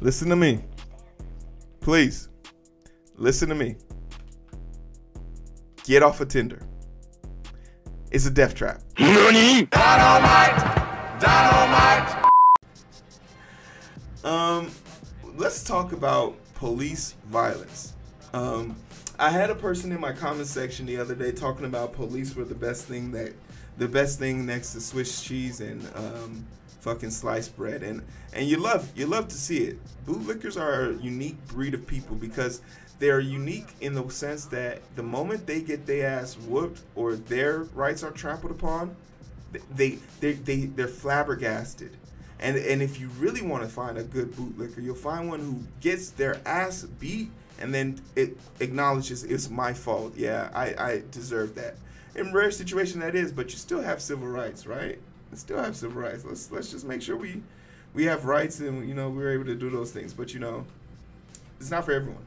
Listen to me. Please. Listen to me. Get off of Tinder. It's a death trap. NANI?! Dynamite! Dynamite! Let's talk about police violence. I had a person in my comment section the other day talking about police were the best thing next to Swiss cheese and fucking sliced bread, and you love to see it. Bootlickers are a unique breed of people because they're unique in the sense that the moment they get their ass whooped or their rights are trampled upon, they're flabbergasted. And if you really want to find a good bootlicker, you'll find one who gets their ass beat and then it acknowledges it's my fault. Yeah, I deserve that. In rare situation that is, but you still have civil rights, right? You still have civil rights. Let's just make sure we have rights and we're able to do those things. But it's not for everyone.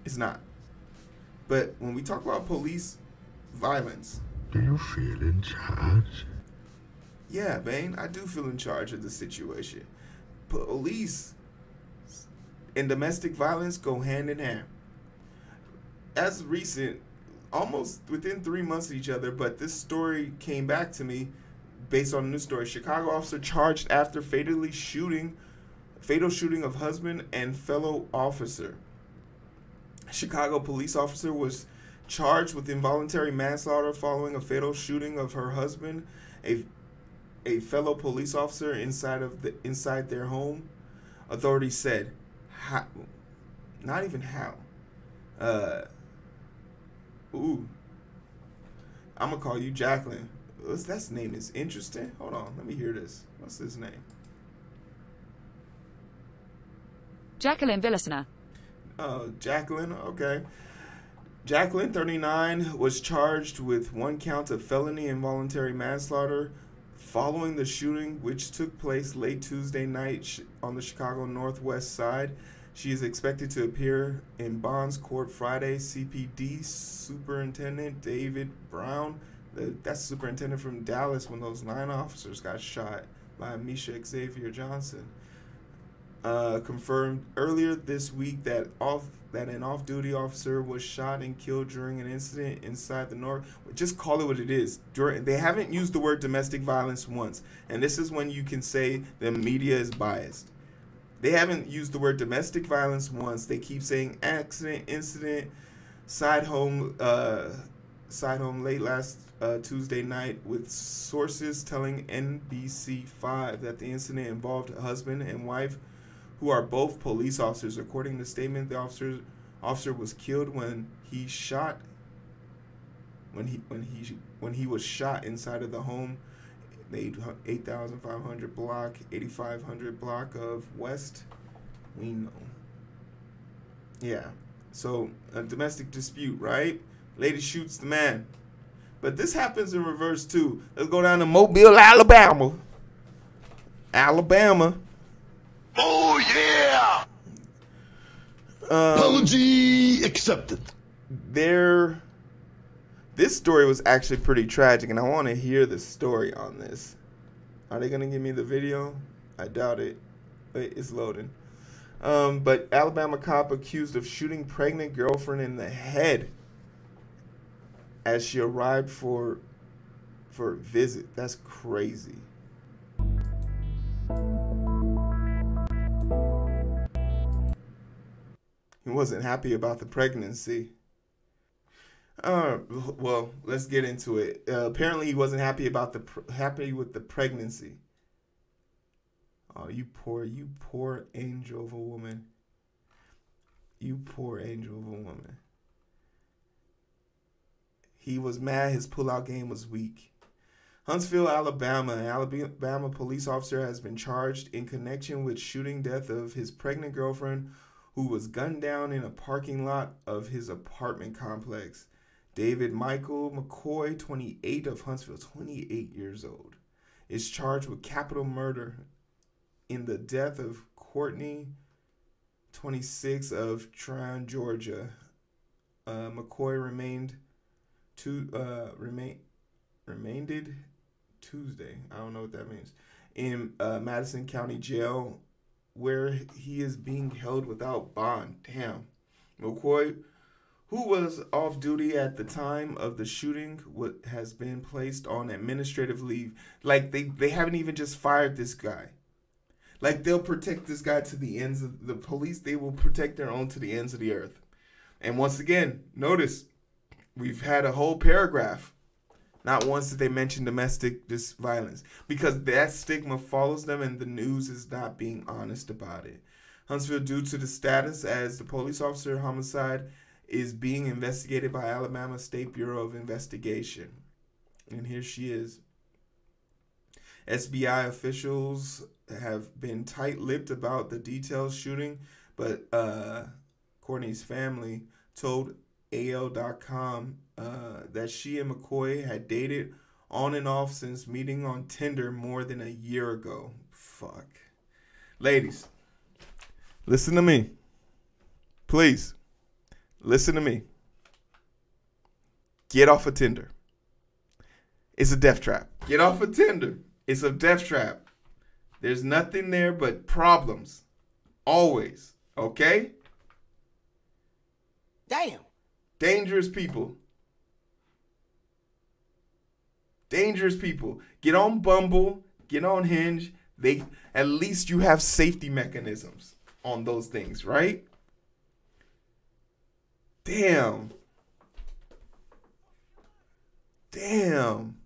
It's not. But when we talk about police violence, do you feel in charge? Yeah, Bane, I do feel in charge of the situation. Police and domestic violence go hand in hand. As recent, almost within 3 months of each other, but this story came back to me based on a news story. Chicago officer charged after fatal shooting of husband and fellow officer. Chicago police officer was charged with involuntary manslaughter following a fatal shooting of her husband, a fellow police officer inside their home. Authorities said, not even how. I'm gonna call you Jacqueline. That name is interesting. Hold on, let me hear this. What's his name? Jacqueline Villasana. Jacqueline, okay. Jacqueline, 39, was charged with 1 count of felony involuntary manslaughter following the shooting, which took place late Tuesday night on the Chicago Northwest Side. She is expected to appear in Bond's court Friday. CPD Superintendent David Brown, that's superintendent from Dallas when those 9 officers got shot by Misha Xavier Johnson, confirmed earlier this week that an off-duty officer was shot and killed during an incident inside the North. Just call it what it is. They haven't used the word domestic violence once, and this is when you can say the media is biased. They haven't used the word domestic violence once. They keep saying accident, incident, side home late last Tuesday night, with sources telling NBC5 that the incident involved a husband and wife who are both police officers. According to the statement, the officer was killed when he was shot inside of the home, the 8500 block of West Weno. Yeah, so a domestic dispute, right? Lady shoots the man. But this happens in reverse too. Let's go down to Mobile, Alabama. Oh yeah! Apology accepted. This story was actually pretty tragic, and I want to hear the story on this. Are they gonna give me the video? I doubt it. Wait, it's loading. But Alabama cop accused of shooting pregnant girlfriend in the head as she arrived for a visit. That's crazy. He wasn't happy about the pregnancy. Well, let's get into it. Apparently, he wasn't happy with the pregnancy. Oh, you poor angel of a woman. You poor angel of a woman. He was mad his pullout game was weak. Huntsville, Alabama. An Alabama police officer has been charged in connection with shooting death of his pregnant girlfriend who was gunned down in a parking lot of his apartment complex. David Michael McCoy, 28, of Huntsville, 28 years old, is charged with capital murder in the death of Courtney, 26, of Tryon, Georgia. McCoy remained Tuesday. I don't know what that means. In Madison County Jail where he is being held without bond. Damn. McCoy, who was off duty at the time of the shooting, has been placed on administrative leave. Like, they haven't even just fired this guy. Like, they'll protect this guy to the ends of the police. They will protect their own to the ends of the earth. And once again, notice, we've had a whole paragraph. Not once did they mention domestic violence, because that stigma follows them and the news is not being honest about it. Huntsville, due to the status as the police officer homicide, is being investigated by Alabama State Bureau of Investigation. And here she is. SBI officials have been tight-lipped about the details shooting, but Courtney's family told AL.com that she and McCoy had dated on and off since meeting on Tinder more than a year ago. Fuck. Ladies, listen to me. Please, listen to me. Get off of Tinder. It's a death trap. Get off of Tinder. It's a death trap. There's nothing there but problems. Always. Okay? Damn. Dangerous people. Dangerous people. Get on Bumble. Get on Hinge. At least you have safety mechanisms on those things, right? Damn. Damn.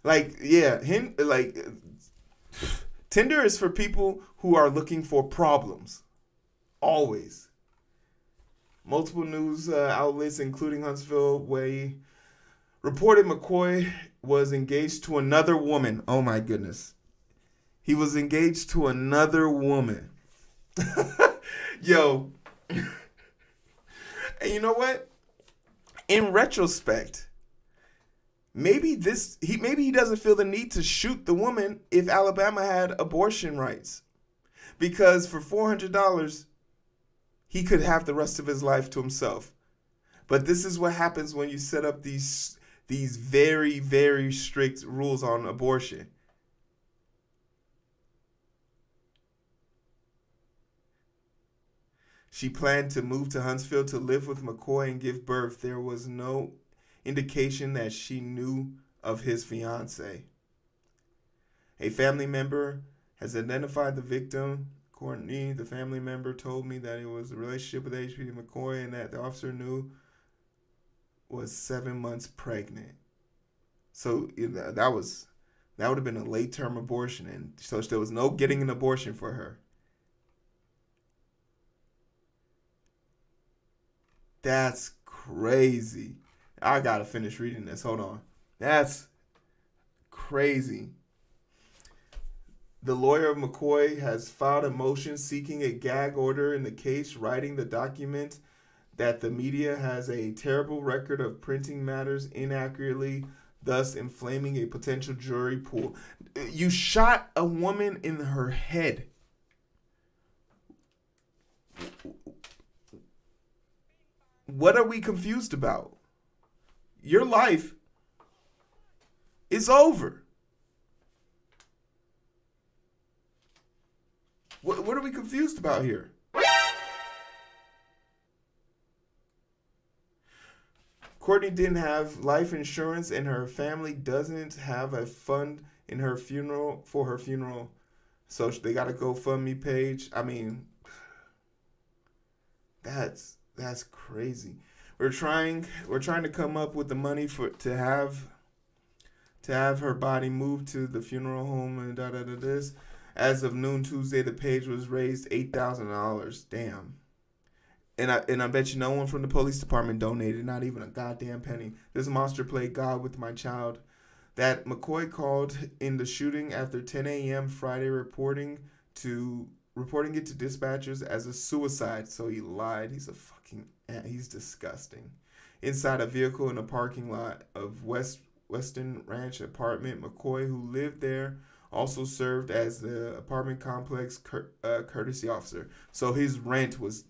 Like, yeah, Tinder is for people who are looking for problems. Always. Multiple news outlets, including Huntsville WAAY, reported McCoy was engaged to another woman. Oh my goodness. He was engaged to another woman. Yo. And you know what? In retrospect, maybe he doesn't feel the need to shoot the woman if Alabama had abortion rights. Because for $400, he could have the rest of his life to himself. But this is what happens when you set up these very, very strict rules on abortion. She planned to move to Huntsville to live with McCoy and give birth. There was no indication that she knew of his fiance. A family member has identified the victim. Courtney, the family member, told me that it was a relationship with H.P. McCoy and that the officer knew was 7 months pregnant. So that would have been a late-term abortion, and so there was no getting an abortion for her. That's crazy. I gotta finish reading this. Hold on. That's crazy. The lawyer of McCoy has filed a motion seeking a gag order in the case, writing the document that the media has a terrible record of printing matters inaccurately, thus inflaming a potential jury pool. You shot a woman in her head. What are we confused about? Your life is over. What are we confused about here? Courtney didn't have life insurance and her family doesn't have a fund in her funeral for her funeral. So they got a GoFundMe page. I mean, that's crazy. We're trying to come up with the money to have her body moved to the funeral home and this. As of noon Tuesday, the page was raised $8,000. Damn. And I bet you no one from the police department donated, not even a goddamn penny. This monster played God with my child. That McCoy called in the shooting after 10 a.m. Friday, reporting it to dispatchers as a suicide. So he lied. He's disgusting. Inside a vehicle in a parking lot of Western Ranch apartment, McCoy, who lived there, also served as the apartment complex courtesy officer. So his rent was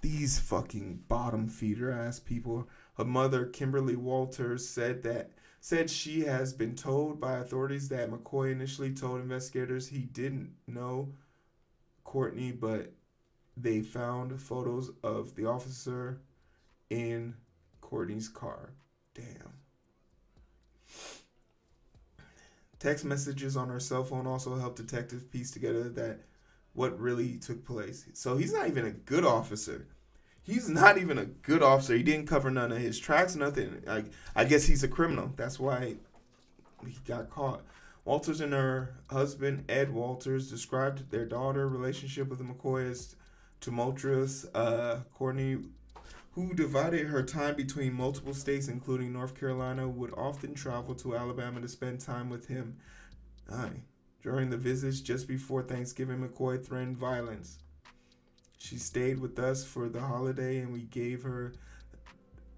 these fucking bottom feeder ass people. Her mother, Kimberly Walters, said that said she has been told by authorities that McCoy initially told investigators he didn't know Courtney, but they found photos of the officer in Courtney's car. Damn. Text messages on her cell phone also helped detectives piece together that what really took place. So he's not even a good officer. He's not even a good officer. He didn't cover none of his tracks, nothing. Like, I guess he's a criminal. That's why he got caught. Walters and her husband, Ed Walters, described their daughter relationship with McCoy as tumultuous. Courtney, who divided her time between multiple states, including North Carolina, would often travel to Alabama to spend time with him. During the visits just before Thanksgiving, McCoy threatened violence. She stayed with us for the holiday, and we gave her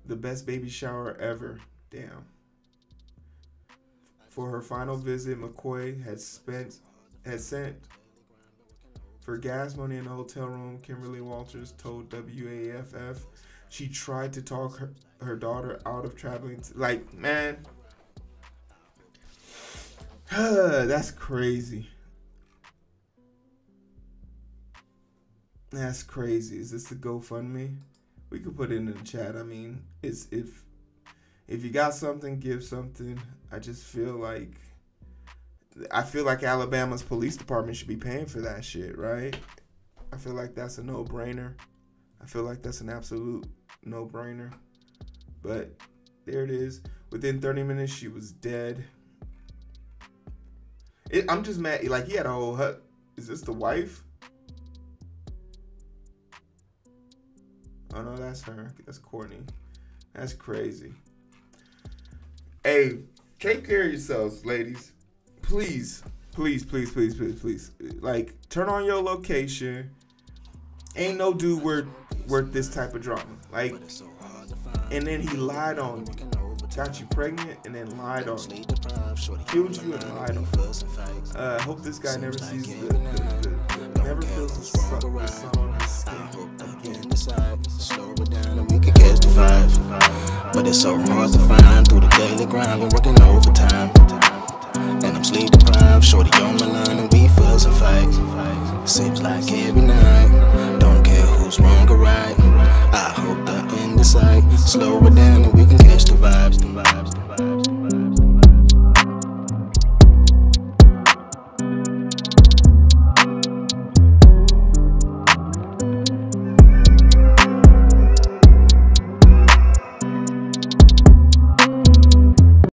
the best baby shower ever. Damn. For her final visit, McCoy had sent for gas money in the hotel room. Kimberly Walters told WAFF she tried to talk her daughter out of traveling. Like, man, that's crazy. That's crazy. Is this the GoFundMe? We could put it in the chat. I mean, it's if you got something, give something. I just feel like Alabama's police department should be paying for that shit, right? I feel like that's a no-brainer. I feel like that's an absolute no-brainer. But there it is. Within 30 minutes, she was dead. I'm just mad. Like, he had a whole hut. Is this the wife? Oh, no, that's her. That's Courtney. That's crazy. Hey, take care of yourselves, ladies. Please, please, please, please, please, please. Like, turn on your location. Ain't no dude worth this type of drama. Like, and then he lied on you. Got you pregnant and then lied on you. Killed you and lied on you. Hope this guy never sees never feels the sun on his skin again. Slow it down and we can catch the vibe. But it's so hard to find through the daily grind. We're working overtime.